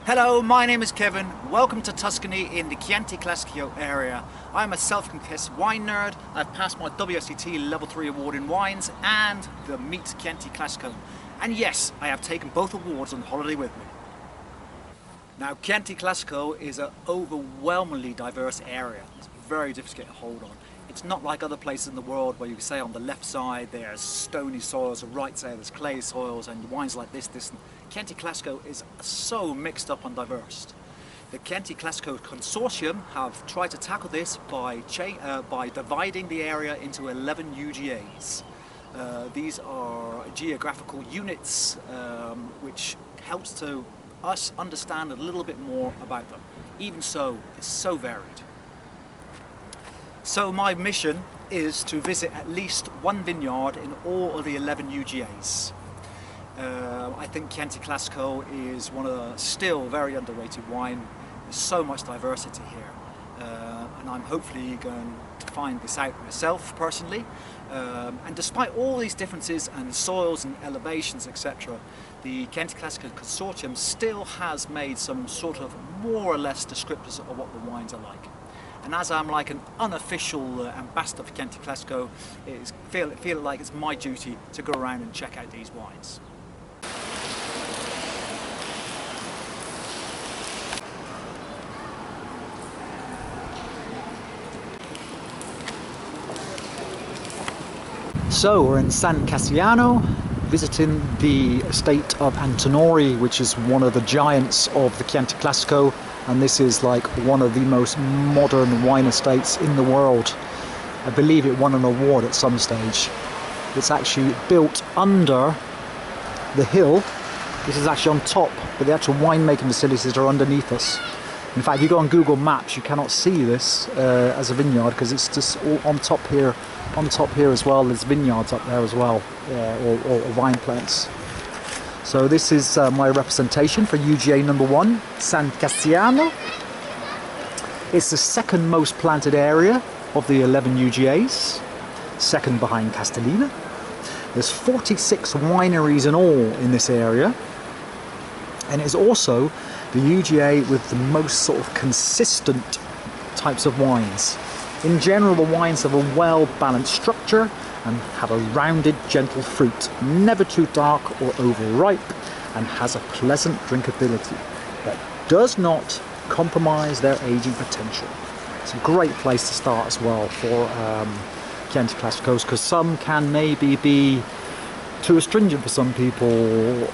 Hello, my name is Kevin. Welcome to Tuscany in the Chianti Classico area. I'm a self-confessed wine nerd. I've passed my WSET Level 3 award in wines and the Meet Chianti Classico. And yes, I have taken both awards on holiday with me. Now, Chianti Classico is an overwhelmingly diverse area. It's very difficult to get a hold on. It's not like other places in the world where you say on the left side there's stony soils, the right side there's clay soils, and wines like this. Chianti Classico is so mixed up and diverse. The Chianti Classico Consortium have tried to tackle this by dividing the area into 11 UGAs. These are geographical units which helps to us understand a little bit more about them. Even so, it's so varied. So my mission is to visit at least one vineyard in all of the 11 UGAs. I think Chianti Classico is one of the still very underrated wine. There's so much diversity here, and I'm hopefully going to find this out myself personally. And despite all these differences and soils and elevations, etc., the Chianti Classico Consortium still has made some sort of more or less descriptors of what the wines are like. And as I'm like an unofficial ambassador for Chianti Classico, I feel like it's my duty to go around and check out these wines. So we're in San Cassiano, visiting the estate of Antinori, which is one of the giants of the Chianti Classico, and this is like one of the most modern wine estates in the world. I believe it won an award at some stage. It's actually built under the hill. This is actually on top, but the actual winemaking facilities are underneath us. In fact, if you go on Google Maps, you cannot see this as a vineyard because it's just all on top here. On top here as well, there's vineyards up there as well, or vine plants. So this is my representation for UGA number 1, San Cassiano. It's the second most planted area of the 11 UGAs, second behind Castellina. There's 46 wineries in all in this area, and it's also the UGA with the most sort of consistent types of wines. In general, the wines have a well-balanced structure and have a rounded, gentle fruit, never too dark or overripe, and has a pleasant drinkability that does not compromise their aging potential. It's a great place to start as well for Chianti Classicos, because some can maybe be too astringent for some people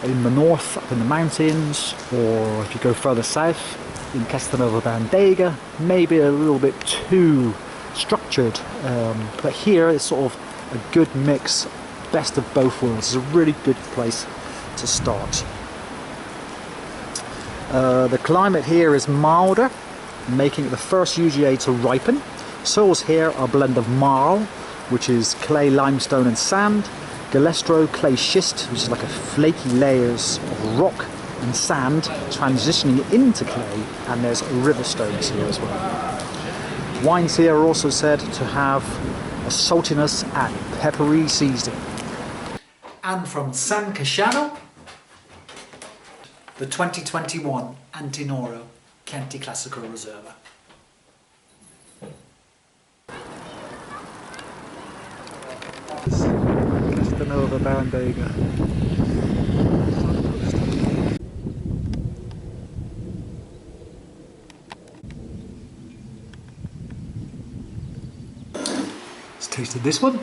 in the north, up in the mountains, or if you go further south, in Castelnuovo Bandega, maybe a little bit too structured, but here it's sort of a good mix, best of both worlds. It's a really good place to start. The climate here is milder, making it the first UGA to ripen. Soils here are a blend of marl, which is clay, limestone and sand, galestro, clay schist, which is like a flaky layers of rock and sand transitioning into clay, and there's river stones here as well. Wines here are also said to have a saltiness and peppery seasoning. And from San Cassiano, the 2021 Antinoro Chianti Classico Reserva. Castelnuovo Bandega. Tasted this one,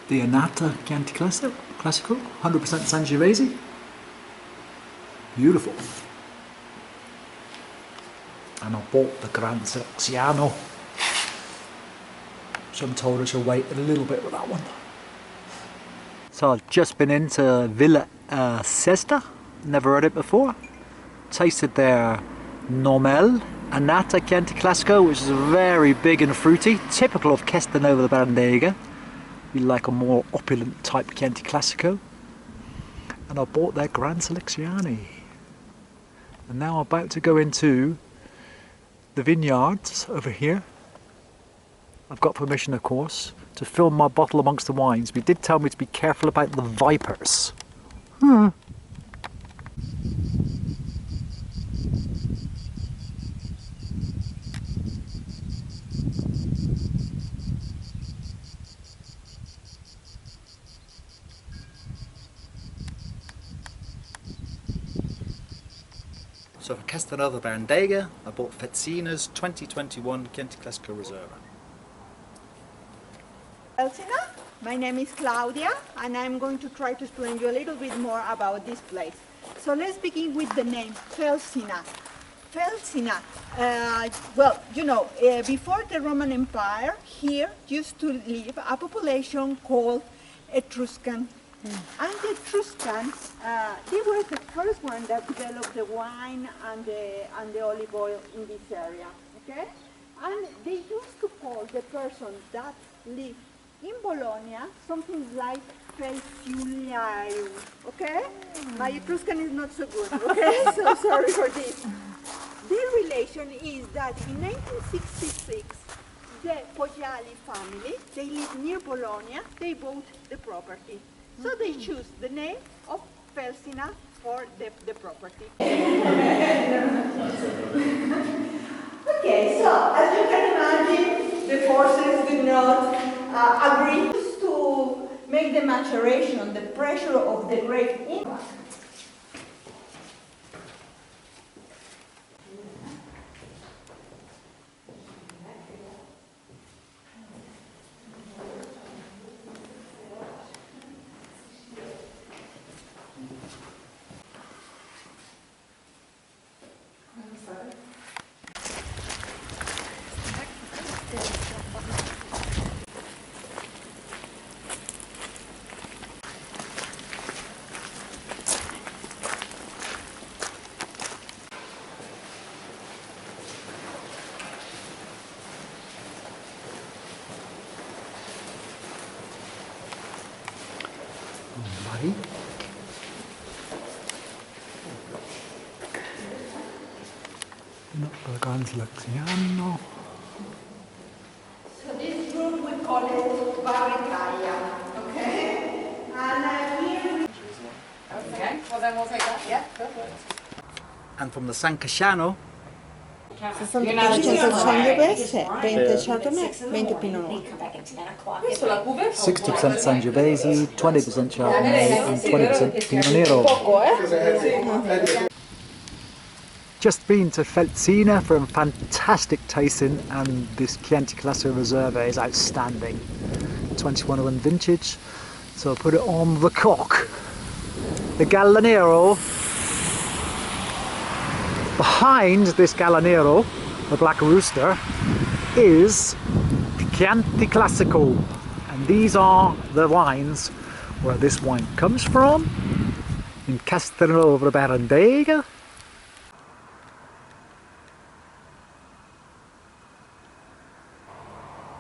the Annata Chianti Classico, 100% Sangiovese, beautiful. And I bought the Gran Seleziano, so I'm told I should wait a little bit with that one. So I've just been into Villa Sesta, never heard it before, tasted their Normel Annata Chianti Classico, which is very big and fruity, typical of Castelnuovo Bandega. We like a more opulent type Chianti Classico. And I bought their Gran Selezione. And now I'm about to go into the vineyards over here. I've got permission, of course, to film my bottle amongst the wines, but he did tell me to be careful about the vipers. So for Castelnuovo Barandega, I bought Fezzina's 2021 Chianti Classico Reserva. Felsina, my name is Claudia and I'm going to try to explain you a little bit more about this place. So let's begin with the name Felsina. Felsina, well, you know, before the Roman Empire, here used to live a population called Etruscan. And the Etruscans, they were the first one that developed the wine and the olive oil in this area, okay? And they used to call the person that lived in Bologna something like Felsiulario, okay? My Etruscan is not so good, okay? So sorry for this. The relation is that in 1966, the Poggiali family, they live near Bologna, they bought the property. So they choose the name of Felsina for the property. Okay, so as you can imagine, the forces did not agree to make the maturation, the pressure of the grape in. Buddy. So this room we call it barricaia, okay? And here we... Okay, well then we'll take that. Yeah, perfect. And from the San Casciano, 60% Sangiovese, 20 Chardonnay, 20 Pinot Noir. Questo la cuve? 60% Sangiovese, 20% Chardonnay and 20% Pinot Nero. Poco, Just been to Felsina for a fantastic tasting, and this Chianti Classico Reserva is outstanding. 2101 vintage, so I'll put it on the cock. The Gallinero. Behind this Gallinero, the Black Rooster, is Chianti Classico, and these are the wines where this wine comes from, in Castelnuovo Barandega.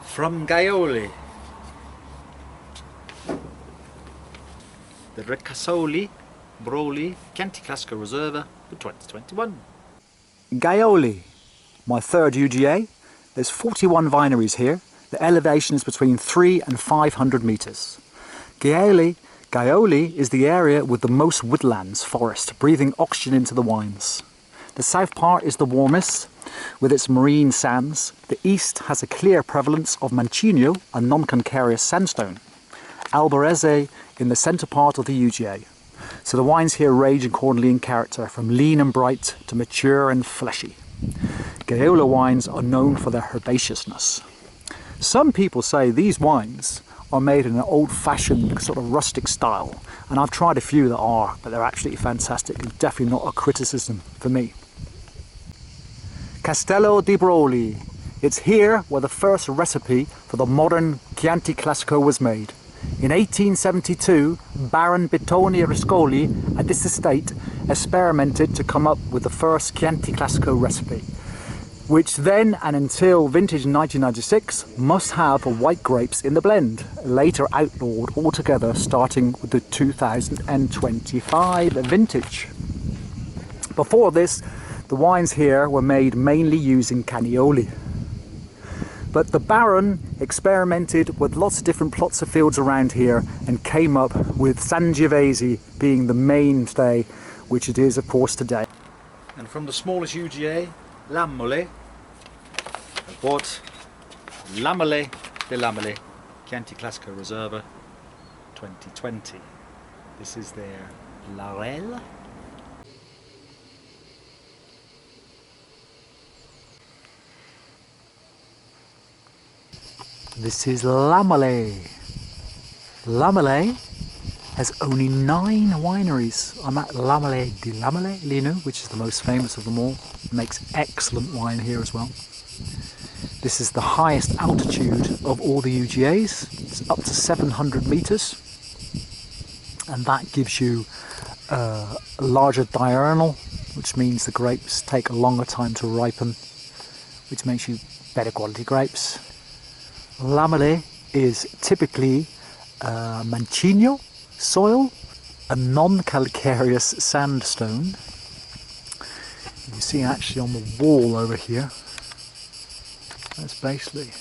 From Gaioli, the Ricasoli Broli Chianti Classico Reserva for 2021. Gaioli, my third UGA. There's 41 vineries here. The elevation is between 300 and 500 metres. Gaioli is the area with the most woodlands forest, breathing oxygen into the wines. The south part is the warmest, with its marine sands. The east has a clear prevalence of Mancino, a non-calcareous sandstone. Albarese in the centre part of the UGA. So the wines here range accordingly in character, from lean and bright to mature and fleshy. Gaioli wines are known for their herbaceousness. Some people say these wines are made in an old-fashioned sort of rustic style, and I've tried a few that are, but they're absolutely fantastic and definitely not a criticism for me. Castello di Broli. It's here where the first recipe for the modern Chianti Classico was made. In 1872, Baron Bittoni Riscoli at this estate experimented to come up with the first Chianti Classico recipe, which then and until vintage 1996 must have white grapes in the blend, later outlawed altogether starting with the 2025 vintage. Before this, the wines here were made mainly using Canioli. But the Baron experimented with lots of different plots of fields around here and came up with Sangiovese being the mainstay, which it is of course today. And from the smallest UGA, Lamole, I bought Lamole de Lamole Chianti Classico Reserva 2020. This is their Larel. This is Lamale. Lamale has only 9 wineries. I'm at Lamale di Lamale, Lino, which is the most famous of them all. Makes excellent wine here as well. This is the highest altitude of all the UGAs. It's up to 700 meters. And that gives you a larger diurnal, which means the grapes take a longer time to ripen, which makes you better quality grapes. Lamale is typically Mancino soil, a non-calcareous sandstone. You see actually on the wall over here, that's basically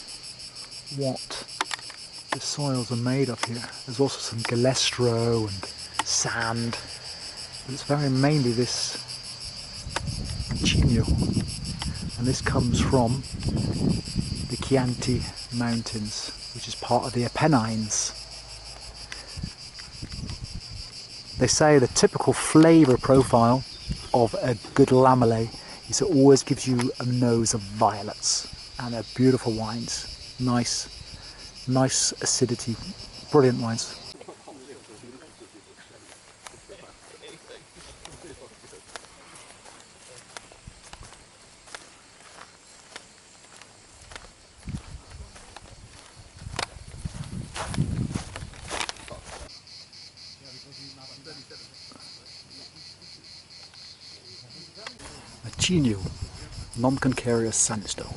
what the soils are made of here. There's also some galestro and sand, but it's very mainly this Mancino, and this comes from the Chianti mountains, which is part of the Apennines. They say the typical flavour profile of a good Lamale is it always gives you a nose of violets, and they're beautiful wines. Nice acidity, brilliant wines. Mancino, non-calcareous sandstone.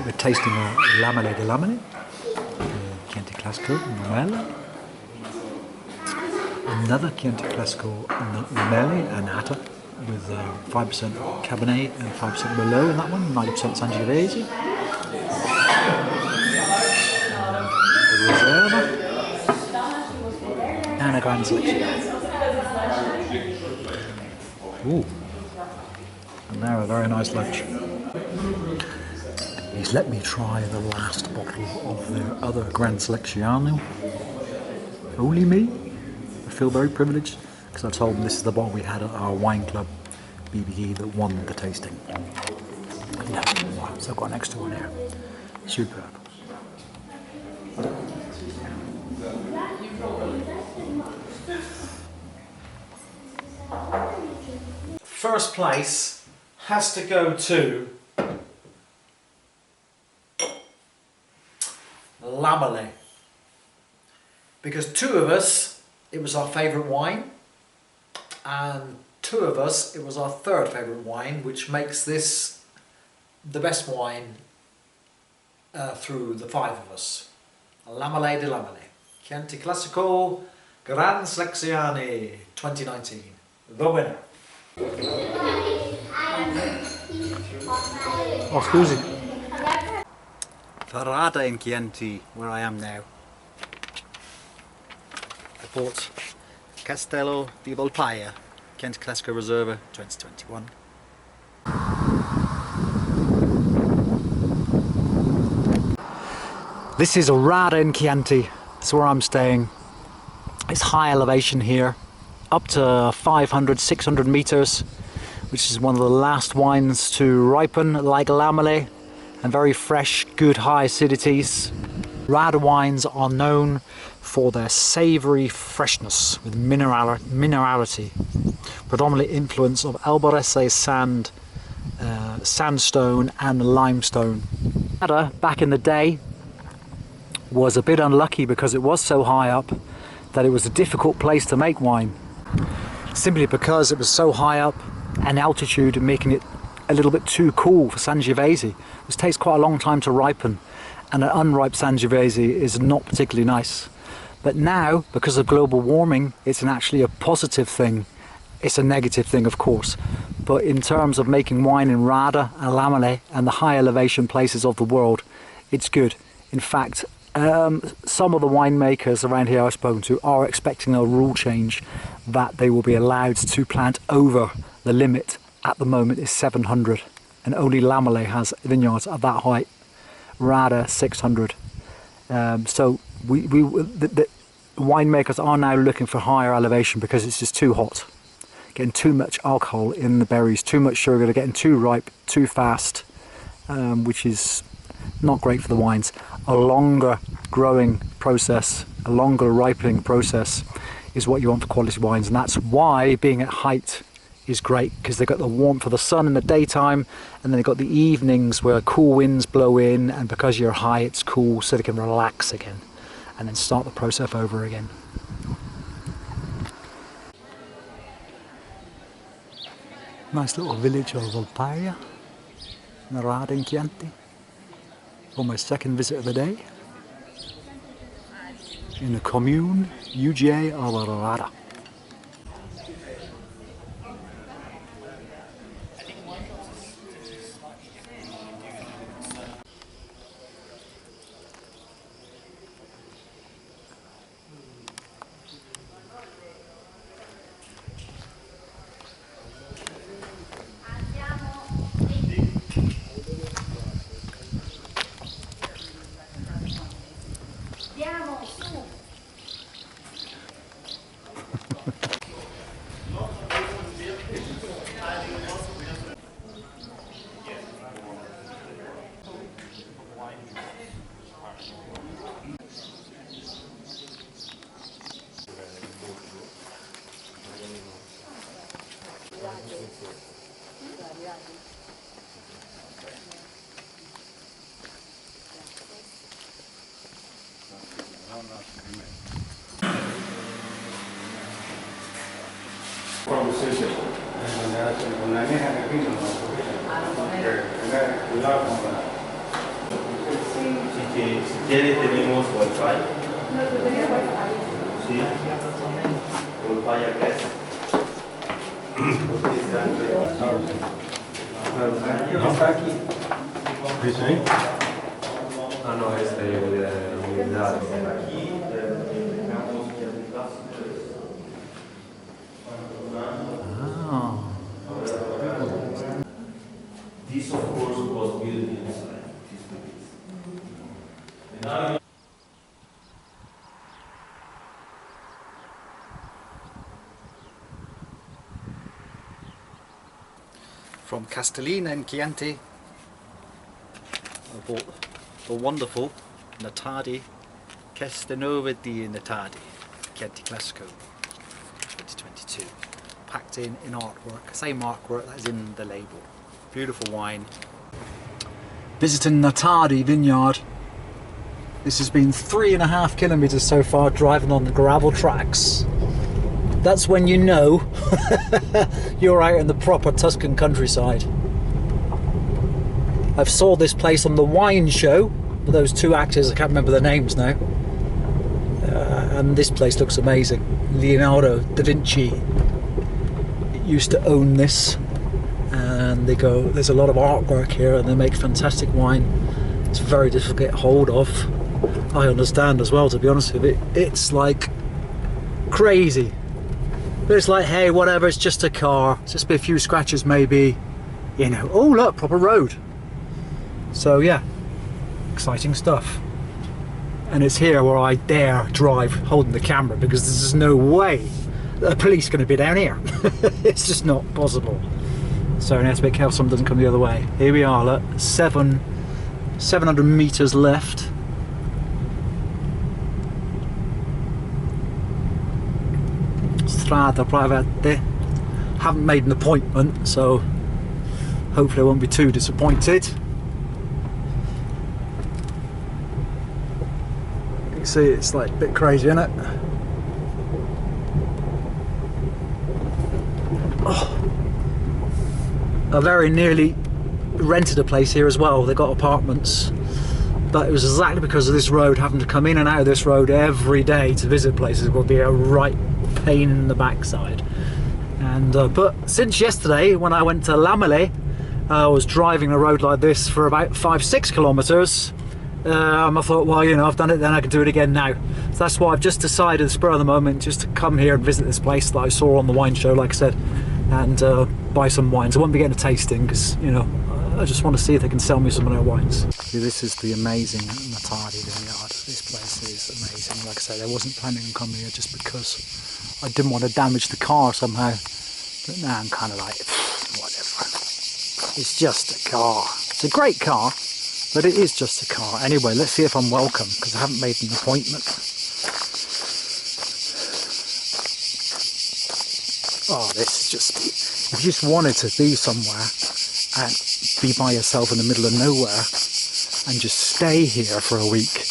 We're tasting a Lamale di Lamale, Chianti Classico, Noelle. Another Chianti Classico, Noelle, Annata, with 5% Cabernet and 5% Merlot in that one, 90% Sangiovese. Reserva. And a Grand Selection. Ooh. And now a very nice lunch. He's let me try the last bottle of their other Gran Selezione. Only me. I feel very privileged because I told them this is the bottle we had at our wine club BBE that won the tasting. No, so I've got an extra one here. Superb. First place has to go to Lamale, because 2 of us it was our favourite wine, and 2 of us it was our 3rd favourite wine, which makes this the best wine through the 5 of us. Lamale di Lamale, Chianti Classico Gran Selezione 2019, the winner. Oh, scusi. Ferrata in Chianti, where I am now. I bought Castello di Volpaia, Chianti Classico Reserva 2021. This is Rada in Chianti. That's where I'm staying. It's high elevation here, up to 500, 600 meters, which is one of the last wines to ripen, like Lamale, and very fresh, good high acidities. Rada wines are known for their savoury freshness with minerality, predominantly influence of Albarese sand, sandstone and limestone. Rada, back in the day, was a bit unlucky because it was so high up that it was a difficult place to make wine, simply because it was so high up in altitude and making it a little bit too cool for Sangiovese, which takes quite a long time to ripen, and an unripe Sangiovese is not particularly nice. But now, because of global warming, it's actually a positive thing. It's a negative thing, of course, but in terms of making wine in Rada and Lamele and the high elevation places of the world, it's good. In fact, some of the winemakers around here I've spoken to are expecting a rule change that they will be allowed to plant over the limit. At the moment is 700, and only Lamele has vineyards at that height. Rada 600. So the winemakers are now looking for higher elevation because it's just too hot, getting too much alcohol in the berries, too much sugar, they're getting too ripe too fast, which is not great for the wines. A longer growing process, a longer ripening process is what you want for quality wines, and that's why being at height is great, because they've got the warmth of the sun in the daytime, and then they've got the evenings where cool winds blow in, and because you're high it's cool, so they can relax again and then start the process over again. Nice little village of Volpaia, in Rada in Chianti. On my second visit of the day, in the commune UGA of Rada. Si quiere tenemos Wi-Fi. Sí. Wi-Fi acá. ¿No está aquí? ¿Sí? Ah, no, humildad. Aquí tenemos This of course was built inside. From Castellina in Chianti, I bought the wonderful Natadi Castanova di Natadi Chianti Classico 2022, packed in artwork, same artwork that is in the label. Beautiful wine. Visiting Natadi vineyard. This has been 3.5 kilometers so far, driving on the gravel tracks. That's when you know you're out in the proper Tuscan countryside. I've saw this place on the wine show with those two actors, I can't remember their names now, and this place looks amazing. Leonardo da Vinci used to own this, and there's a lot of artwork here, and they make fantastic wine. It's very difficult to get hold of, I understand as well, to be honest with you. It's like crazy. But it's like, hey, whatever, it's just a car. It's just be a few scratches maybe, you know. Oh look, proper road. So yeah, exciting stuff. And it's here where I dare drive holding the camera, because there's no way that the police are going to be down here. It's just not possible. So I have to be careful someone doesn't come the other way. Here we are, look, 700 meters left. Strada Private. Haven't made an appointment, so hopefully I won't be too disappointed. You can see it's like a bit crazy, isn't it? I very nearly rented a place here as well. They got apartments, but it was exactly because of this road. Having to come in and out of this road every day to visit places would be a right pain in the backside. And but since yesterday, when I went to Lamele, I was driving a road like this for about 5-6 kilometers. I thought, well, you know, I've done it, then I can do it again now. So that's why I've just decided, spur of the moment, just to come here and visit this place that I saw on the wine show, like I said, and buy some wines. I won't be getting a tasting because, you know, I just want to see if they can sell me some of their wines. See, this is the amazing Natali vineyard. This place is amazing. Like I said, I wasn't planning on coming here just because I didn't want to damage the car somehow. But now I'm kind of like, whatever. It's just a car. It's a great car, but it is just a car. Anyway, let's see if I'm welcome, because I haven't made an appointment. Oh, this is just, if you just wanted to be somewhere and be by yourself in the middle of nowhere and just stay here for a week,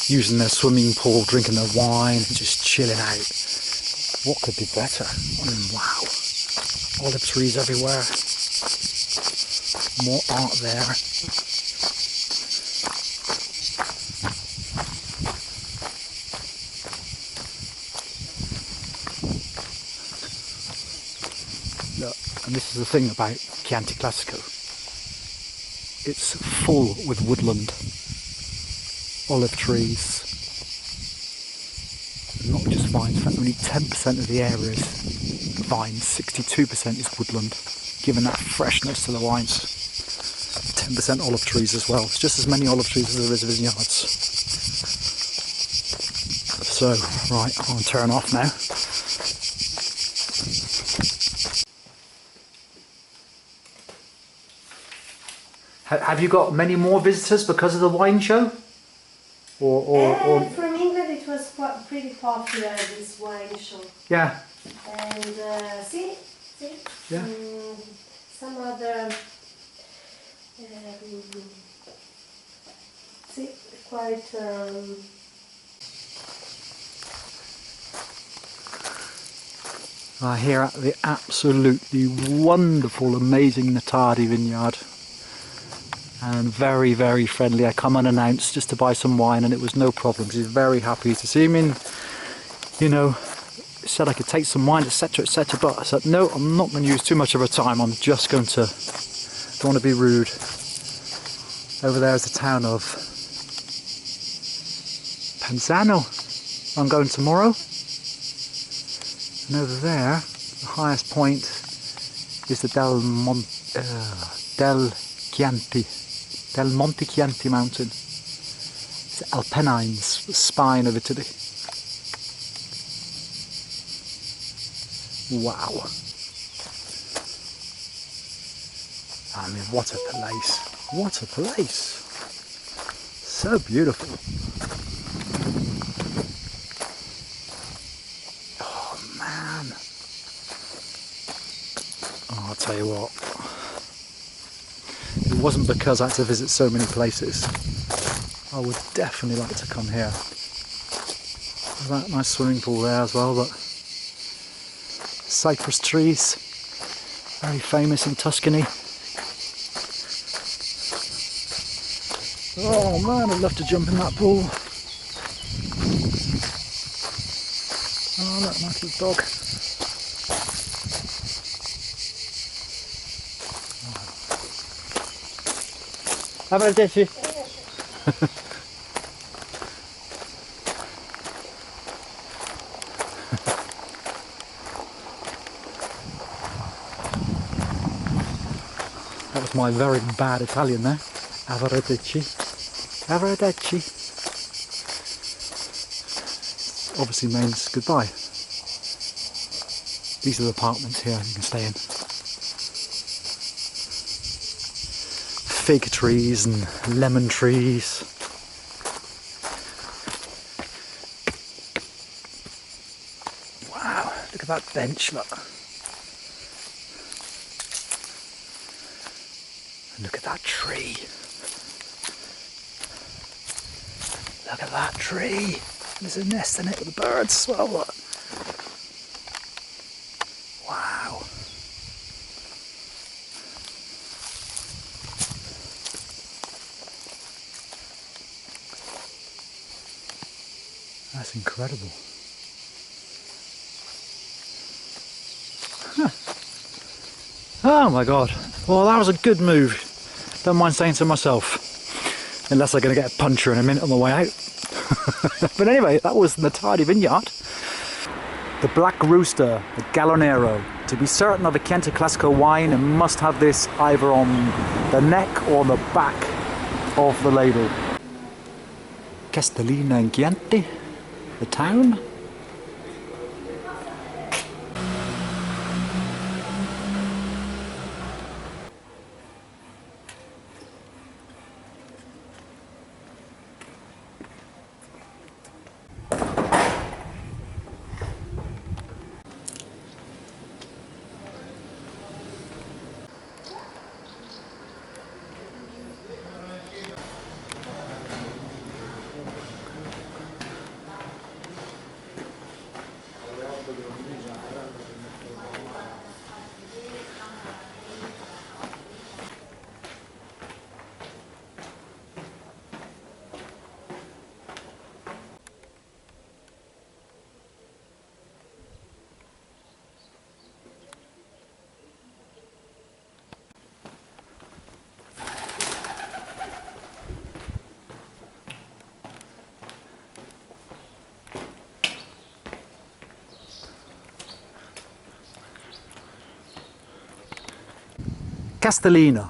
using their swimming pool, drinking their wine, and just chilling out, what could be better? I mean, wow. Olive trees everywhere. More art there. Look, and this is the thing about Chianti Classico. It's full with woodland, olive trees, not just vines. In fact, only 10% of the area is vines, 62% is woodland, giving that freshness to the wines. 10% olive trees as well. It's just as many olive trees as there is vineyards. So, right, I'll turn off now. Have you got many more visitors because of the wine show? Or... From England it was pretty popular, this wine show. Yeah. And see? Yeah. Some other... see, quite... Here at the absolutely wonderful, amazing Natali vineyard. And very, very friendly. I come unannounced just to buy some wine and it was no problem. She's very happy to see me. And, you know, said I could take some wine, etc, etc. But I said, no, I'm not going to use too much of her time. I'm just going to, don't want to be rude. Over there is the town of Penzano. I'm going tomorrow. And over there, the highest point is the Del Monte Chianti mountain. It's the Apennines, the spine of Italy. Wow. I mean, what a place. What a place. So beautiful. Oh man. Oh, I'll tell you what. If it wasn't because I had to visit so many places, I would definitely like to come here. There's that nice swimming pool there as well, but cypress trees, very famous in Tuscany. Oh man, I'd love to jump in that pool. Oh look, nice little dog. Arrivederci. That was my very bad Italian there. Arrivederci. Arrivederci. Obviously means goodbye. These are the apartments here you can stay in. Fig trees and lemon trees. Wow, look at that bench, look. And look at that tree. Look at that tree. There's a nest in it with the birds as well, look. Wow. That's incredible. Oh my god. Well, that was a good move. Don't mind saying so myself. Unless I'm going to get a puncher in a minute on the way out. But anyway, that was the tidy vineyard. The Black Rooster, the Galonero. To be certain of a Chianti Classico wine, it must have this either on the neck or the back of the label. Castellina in Chianti, the town. Castellina,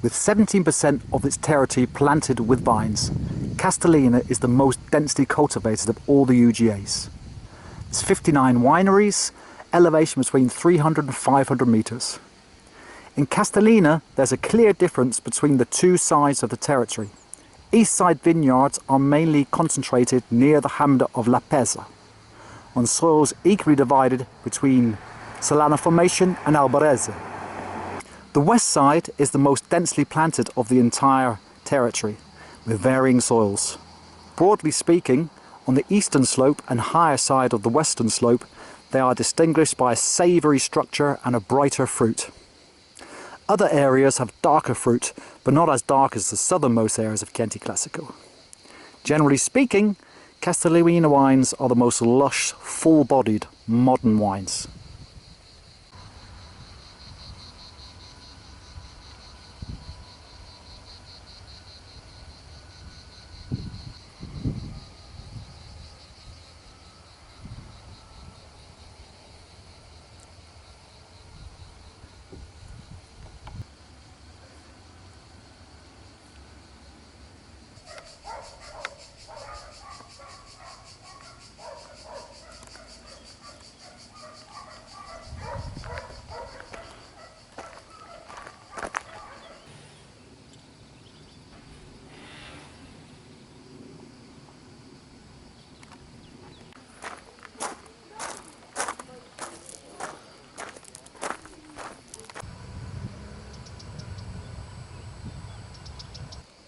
with 17% of its territory planted with vines. Castellina is the most densely cultivated of all the UGAs. It's 59 wineries, elevation between 300 and 500 meters. In Castellina, there's a clear difference between the two sides of the territory. East side vineyards are mainly concentrated near the hamlet of La Pesa, on soils equally divided between Salana Formation and Albarese. The west side is the most densely planted of the entire territory, with varying soils. Broadly speaking, on the eastern slope and higher side of the western slope, they are distinguished by a savoury structure and a brighter fruit. Other areas have darker fruit, but not as dark as the southernmost areas of Chianti Classico. Generally speaking, Castellina wines are the most lush, full-bodied, modern wines.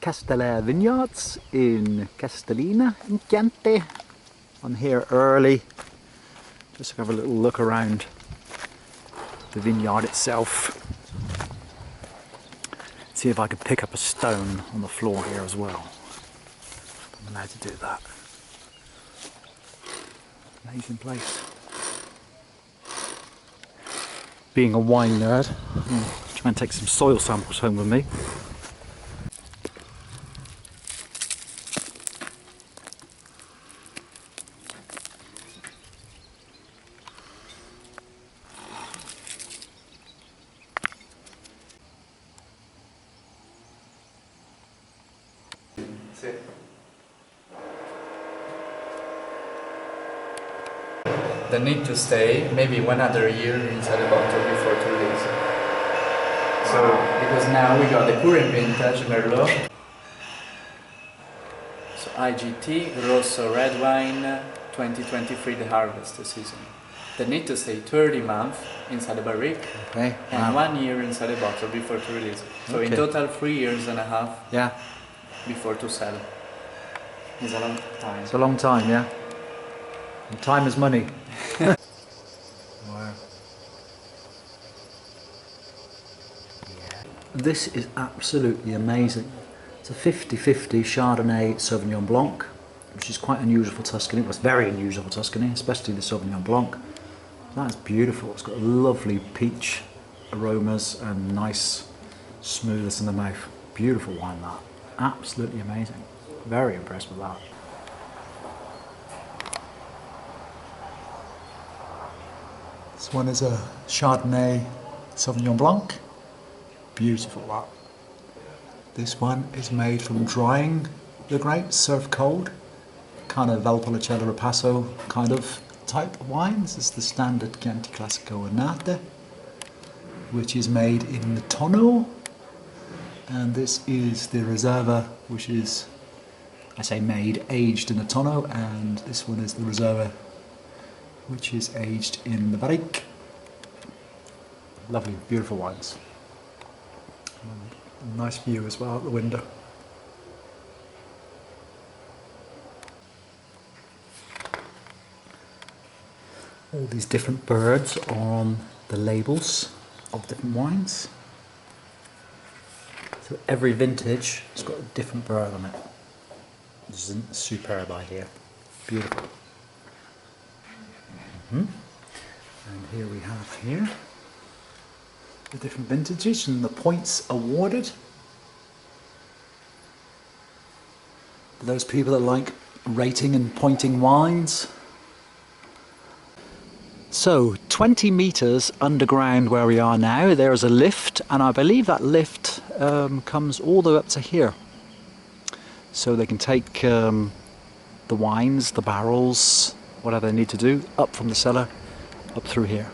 Castellare Vineyards in Castellina in Chianti. I'm here early just to have a little look around the vineyard itself. See if I could pick up a stone on the floor here as well. I'm allowed to do that. Amazing place. Being a wine nerd, I'm trying to take some soil samples home with me. They need to stay maybe 1 other year inside the bottle before to release. So, because now we got the current vintage Merlot. So IGT, Rosso Red Wine, 2023, the harvest season. They need to stay 30 months inside the barrique, Okay. and 1 year inside the bottle before to release. So in total 3 years and a half before to sell. It's a long time. It's a long time, yeah. And time is money. Wow. This is absolutely amazing. It's a 50-50 Chardonnay Sauvignon Blanc. which is quite unusual for Tuscany. It was very unusual for Tuscany, especially the Sauvignon Blanc. That's beautiful. It's got lovely peach aromas and nice smoothness in the mouth. Beautiful wine, that. Absolutely amazing. Very impressed with that. This one is a Chardonnay Sauvignon Blanc. Beautiful, that. This one is made from drying the grapes, served cold. Kind of Valpolicella Ripasso kind of type of wine. This is the standard Chianti Classico Annate, which is made in the tonneau. And this is the Reserva, which is, I say made, aged in a tonneau, and this one is the Reserva, which is aged in the barrique. Lovely, beautiful wines. Nice view as well out the window. All these different birds are on the labels of different wines. So every vintage has got a different bird on it. This is a superb idea. Beautiful. And here we have the different vintages and the points awarded. For those people that like rating and pointing wines. So 20 meters underground where we are now, there's a lift, and I believe that lift comes all the way up to here. So they can take the wines, the barrels, whatever they need to do, up from the cellar, up through here.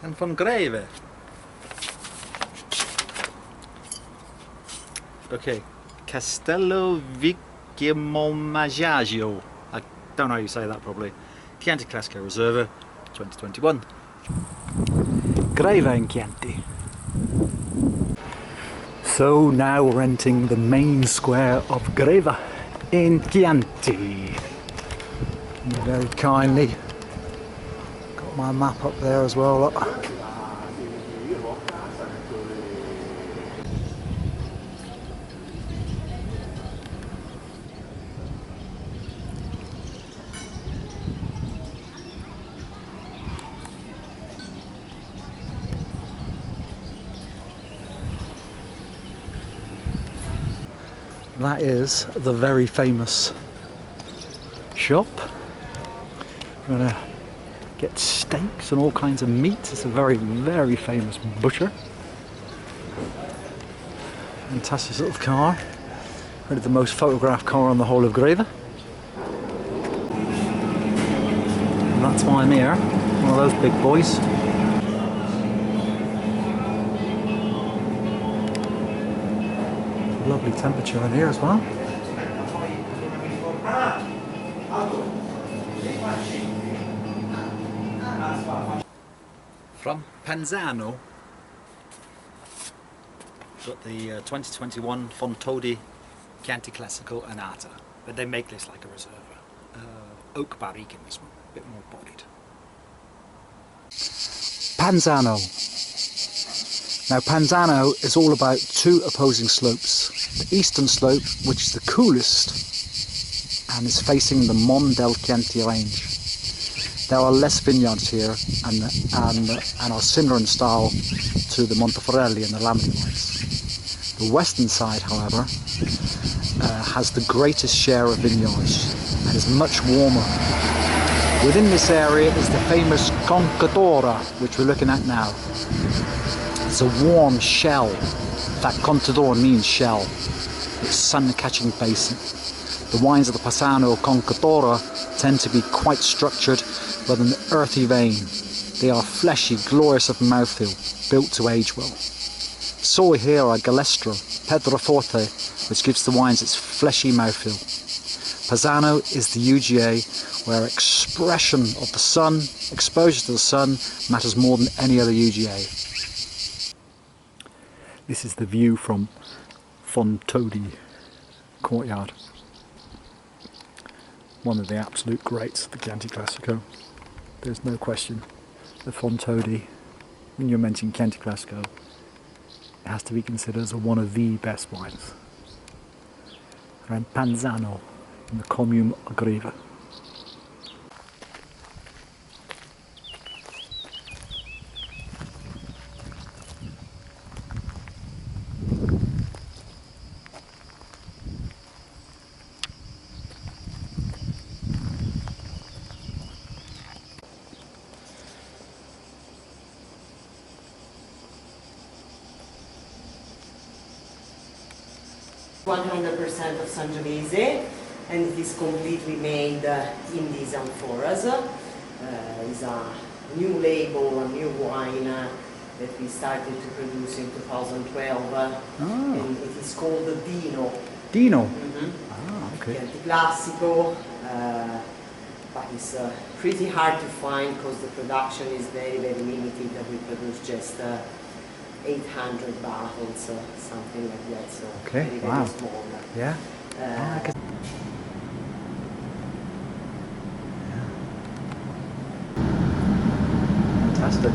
And from Greve. Okay, Castello Vicchiomaggio. I don't know how you say that probably. Chianti Classico Reserva 2021. Greve in Chianti. So now we're entering the main square of Greve in Chianti. And very kindly got my map up there as well. Look. That is the very famous shop. We're gonna get steaks and all kinds of meat. It's a very, very famous butcher. Fantastic little car. Probably the most photographed car on the whole of Greve. And that's why I'm here. One of those big boys. Lovely temperature in here as well. From Panzano, got the 2021 Fontodi Chianti Classico Annata, but they make this like a Reserva. Oak barrique in this one, a bit more bodied. Panzano. Now Panzano is all about two opposing slopes. The eastern slope, which is the coolest, and is facing the Mon del Chianti range. There are less vineyards here and are similar in style to the Monteforelli and the Lambert wines. The western side, however, has the greatest share of vineyards and is much warmer. Within this area is the famous Concatora, which we're looking at now. It's a warm shell. In fact, Contador means shell. It's sun-catching basin. The wines of the Passano Concatora tend to be quite structured with an earthy vein. They are fleshy, glorious of mouthfeel, built to age well. So here are Galestro, Pedroforte, which gives the wines its fleshy mouthfeel. Passano is the UGA where expression of the sun, exposure to the sun, matters more than any other UGA. This is the view from Fontodi courtyard. One of the absolute greats of the Chianti Classico. There's no question. The Fontodi, when you're mentioning Chianti Classico, it has to be considered as one of the best wines. Around Panzano in the commune of Greve. %100% of Sangiovese, and it is completely made in these amphoras. It's a new label, a new wine that we started to produce in 2012, and it is called Dino. Dino? Mm-hmm. Ah, okay. Chianti classico, but it's pretty hard to find because the production is very, very limited. We produce just 800 bottles, something like that, so Okay, very, wow. very small. Yeah. Fantastic.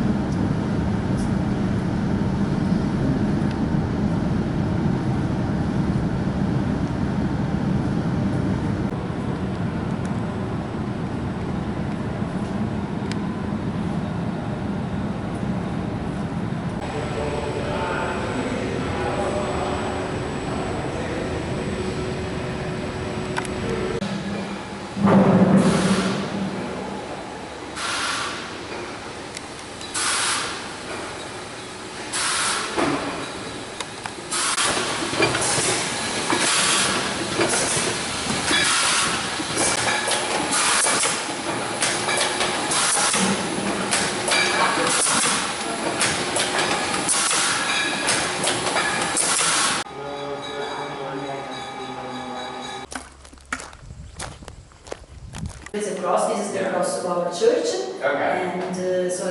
It's a cross. This is the cross of our church. Okay. And so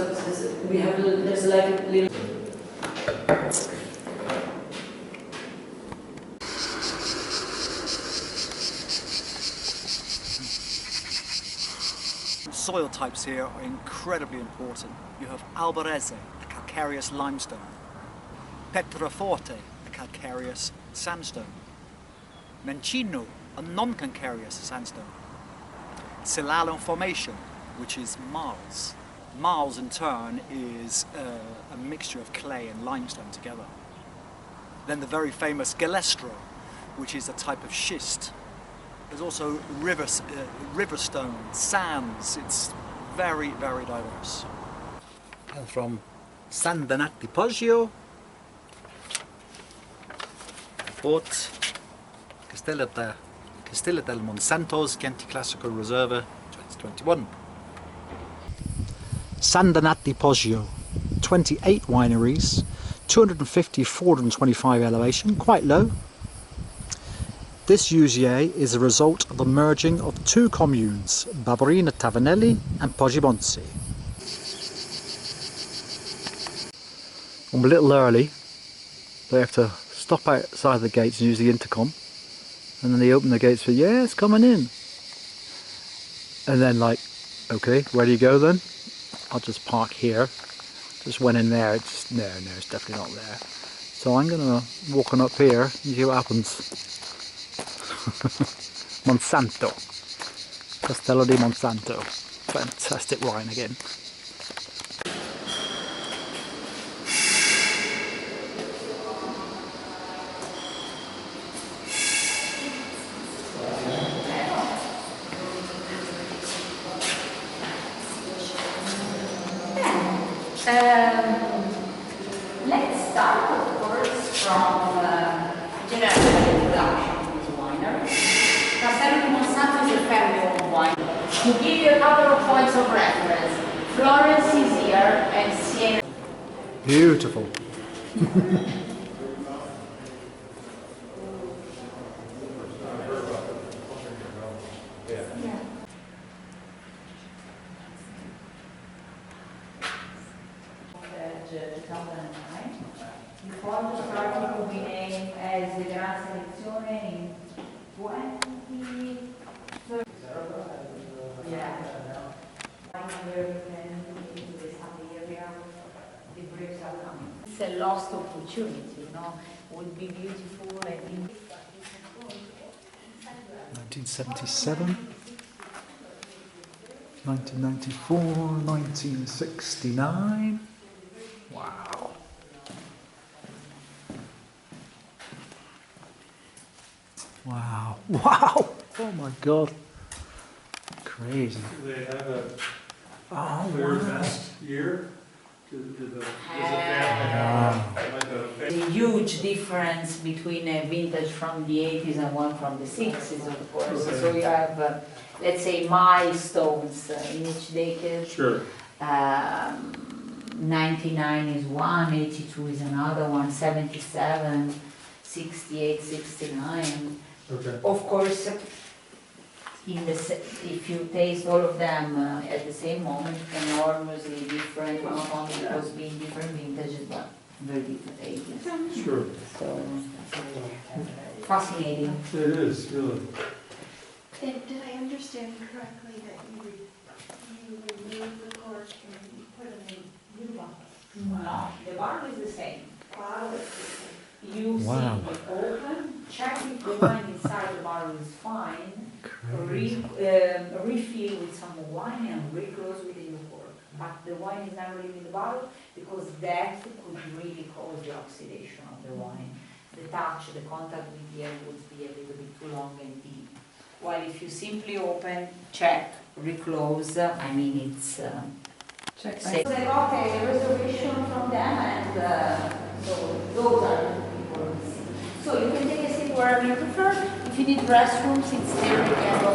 we have there's like a little. Soil types here are incredibly important. You have Albarese, a calcareous limestone. Petroforte, a calcareous sandstone. Mencino, a non-calcareous sandstone. Silalon Formation, which is marls. Marls in turn is a mixture of clay and limestone together. Then the very famous Galestro, which is a type of schist. There's also riverstone, sands. It's very, very diverse. And from San Donati Poggio, Port Castello del Monsanto's Chianti Classico Reserva 2021. San Donati Poggio, 28 wineries, 250, 425 elevation, quite low. This UGA is a result of the merging of two communes, Barberina Tavanelli and Poggibonsi. I'm a little early. They have to stop outside the gates and use the intercom. And then they open the gates for, yeah, it's coming in. And then like, okay, where do you go then? I'll just park here. Just went in there, it's no, it's definitely not there. So I'm gonna walk on up here and see what happens. Monsanto. Castello di Monsanto. Fantastic wine again. Let's start, of course, from general introduction to this winery. Castello di Monsanto is a family-owned wine. To give you a couple of points of reference, Florence is here and Siena. Beautiful. Il fondo storico we name as the Gran Selezione in 20. Yeah. Here you can look into this area. The bricks are coming. it's a lost opportunity, you know. Would be beautiful and 1977, 1994, 1969. Wow. Wow. Wow. Oh my God. Crazy. Do they have a Oh, clear wow. best year? Does the a huge difference between a vintage from the 80s and one from the 60s, of course. Okay. So you have, let's say, milestones in each decade. Sure. 99 is one, 82 is another one, 77, 68, 69. Okay. Of course, if you taste all of them at the same moment, enormously different, not only because being different vintages, but very different ages. Sure. So, fascinating. It is, really. And did I understand correctly that you removed the cork and you put them in new bottles? No, the bottle is the same. Bottle is the same. You Wow. see it open, check if the wine inside the bottle is fine, refill with some wine and reclose with a new cork. But the wine is never leaving the bottle because that could really cause the oxidation of the wine. The touch, the contact with the air would be a little bit too long and deep. While if you simply open, check, reclose, I mean it's check. So they got a reservation from them and so those are the people. So you can take a seat wherever you prefer. If you need restrooms, it's there again on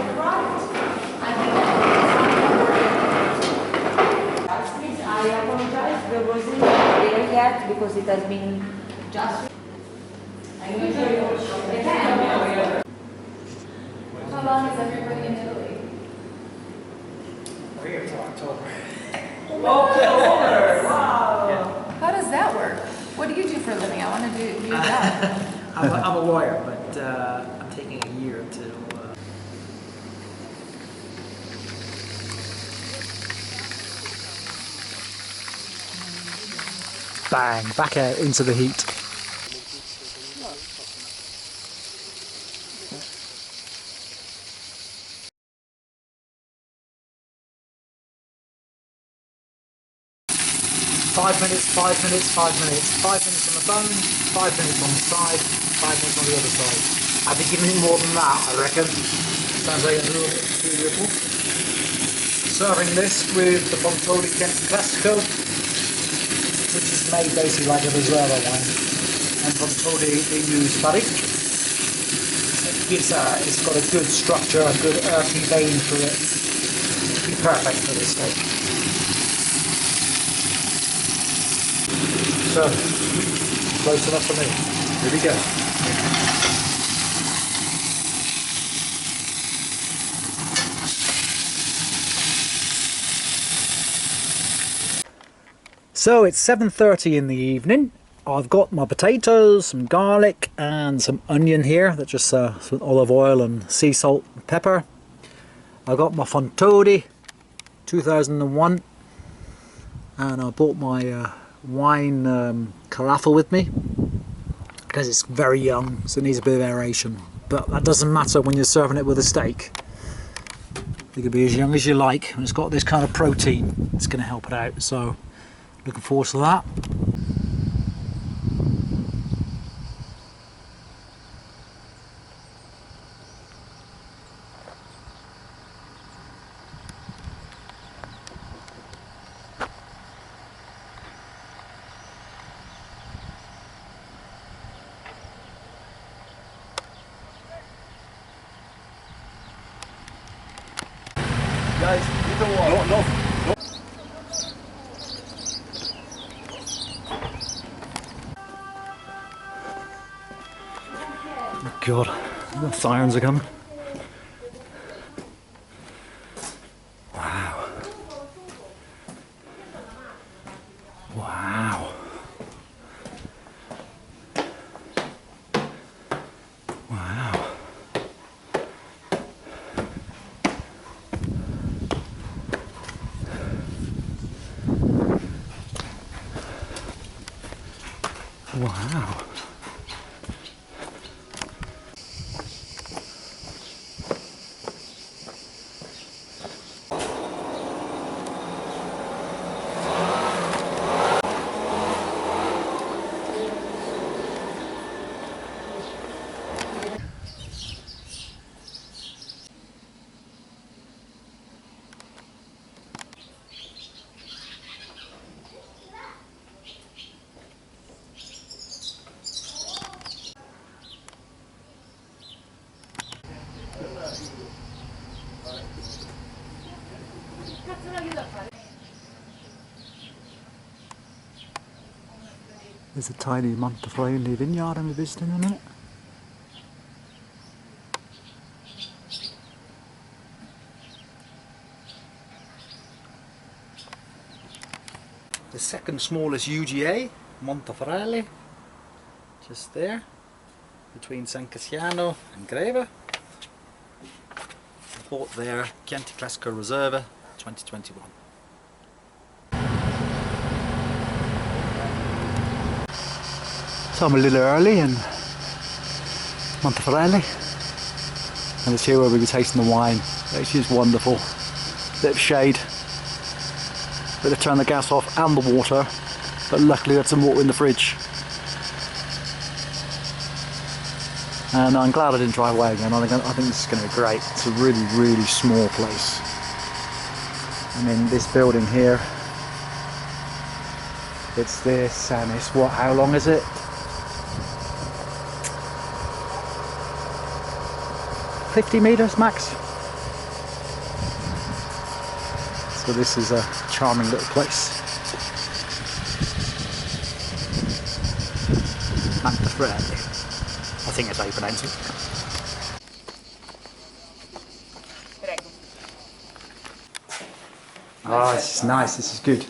the right. I apologize, there wasn't there yet because it has been just. I usually again. How long is everybody in Italy? We're here till October. October! Wow! How does that work? What do you do for a living? I want to do that. I'm a lawyer, but I'm taking a year to. Bang, back out into the heat. Five minutes, 5 minutes, 5 minutes. 5 minutes on the bone, 5 minutes on the side, 5 minutes on the other side. I'd be giving it more than that, I reckon. Sounds like a little bit too little. Serving this with the Fontoli Chianti Classico, which is made basically like a Reserva wine. And Fontoli, they use barrique. It's got a good structure, a good earthy vein to it. It'd be perfect for this steak. So, close enough for me. Here we go. So it's 7:30 in the evening. I've got my potatoes, some garlic and some onion here. That's just some olive oil and sea salt and pepper. I've got my Fontodi 2001 and I bought my wine carafe with me because it's very young, so it needs a bit of aeration, but that doesn't matter when you're serving it with a steak. It could be as young as you like, and it's got this kind of protein. It's going to help it out, so looking forward to that. Guys, you don't want. No. Oh God, the sirens are coming. Wow. Wow. Wow. Wow. There's a tiny Montefraile vineyard I'm visiting in a minute. The second smallest UGA, Montefraile, just there, between San Cassiano and Greve. I bought their Chianti Classico Reserva 2021. So I'm a little early in Montefraile, and it's here where we'll be tasting the wine. It actually is wonderful. Bit of shade, better turn the gas off and the water, but luckily there's some water in the fridge. And I'm glad I didn't drive away again. I think this is going to be great. It's a really, really small place. I mean, this building here, it's this, and it's what, how long is it? 50 meters max. So this is a charming little place. Montefraile. I think it's how you pronounce it. Oh, this is nice. This is good.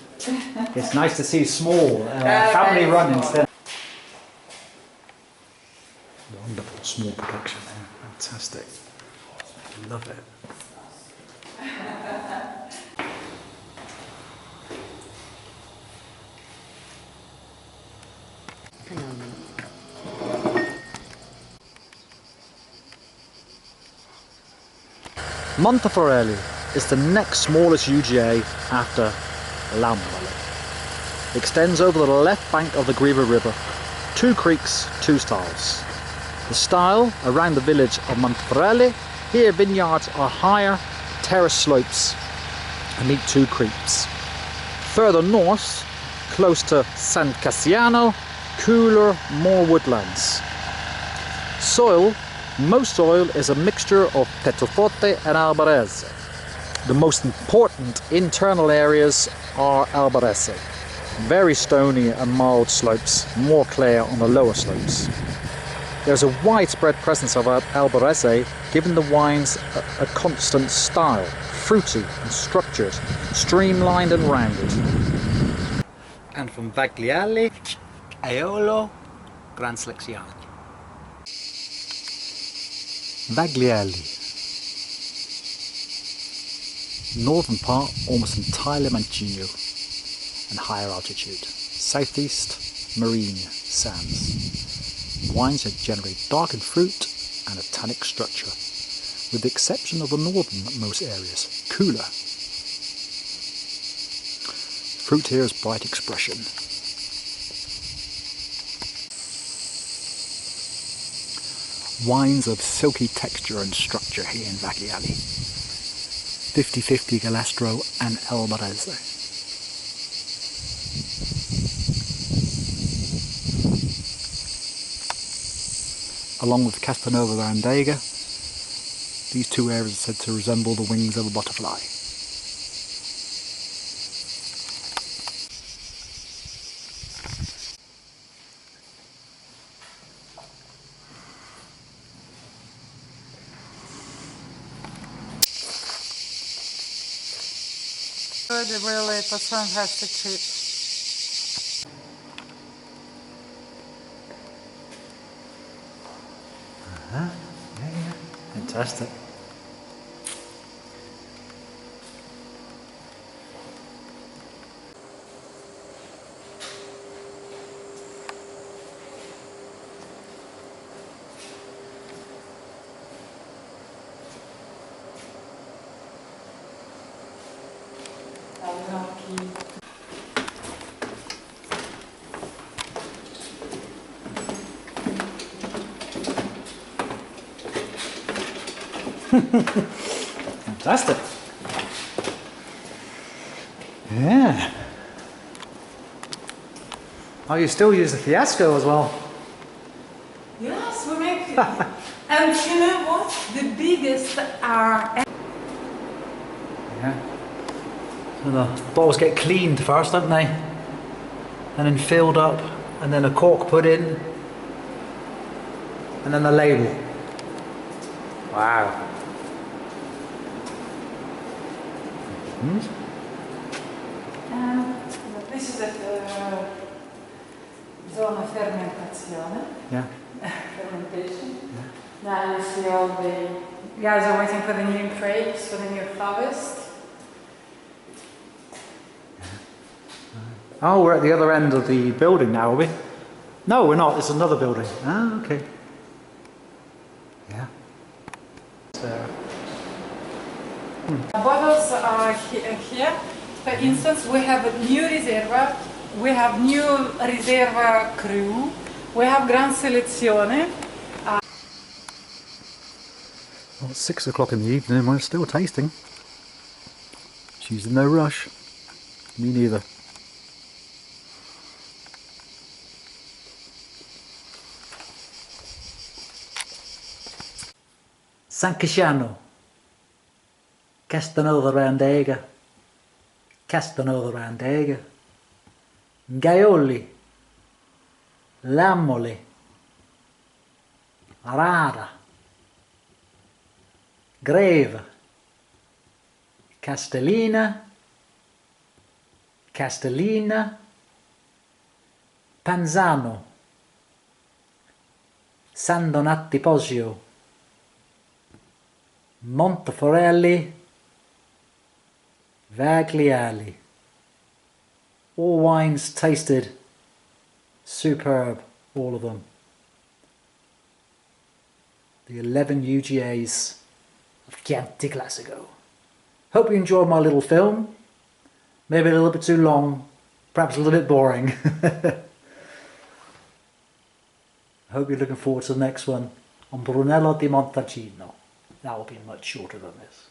It's nice to see small family run instead. Wonderful small production there. Fantastic. Love it. Montefraile is the next smallest UGA after Laumwelle. It extends over the left bank of the Greve River. 2 creeks, 2 styles. The style around the village of Montefraile. Here vineyards are higher terrace slopes and meet 2 creeks. Further north, close to San Cassiano, cooler, more woodlands. Soil, most soil is a mixture of Petroforte and Albarese. The most important internal areas are Albarese. Very stony and mild slopes, more clear on the lower slopes. There's a widespread presence of Albarese, giving the wines a constant style, fruity and structured, streamlined and rounded. And from Vagliale, Aiolo, Gran Selezione. Vagliale. Northern part almost entirely Mancino and higher altitude. Southeast, marine sands. Wines are generally dark in fruit and a tannic structure, with the exception of the northernmost areas, cooler. Fruit here is bright expression. Wines of silky texture and structure here in Vagliale. 50-50 Galastro and Albarese. Along with Caspanova Varandega, these 2 areas are said to resemble the wings of a butterfly. Good, really, it was fantastic trip. Yeah. Fantastic. Fantastic. Yeah. Oh, you still use the fiasco as well? Yes, we make it. And you know what? The biggest are... Yeah. So the bottles get cleaned first, don't they? And then filled up, and then a cork put in, and then the label. Wow. This is the zona fermentazione. Yeah. Fermentation. Yeah. Now you see all the guys are waiting for the new grapes, for the new harvest. Oh, we're at the other end of the building now, are we? No, we're not. It's another building. Ah, okay. Yeah. Bottles are here. For instance, we have a new Riserva, we have new Riserva Cru, we have Gran Selezione. Well, it's 6 o'clock in the evening and we're still tasting. She's in no rush. Me neither. San Casciano. Castanova Randega. Castanova Randega. Gaioli. Lammoli. Arada. Greve. Castellina. Castellina. Panzano. San Donati Posio. Monteforelli. Vagliali. All wines tasted superb, all of them. The 11 UGAs of Chianti Classico. Hope you enjoyed my little film. Maybe a little bit too long, perhaps a little bit boring. Hope you're looking forward to the next one on Brunello di Montalcino. That will be much shorter than this.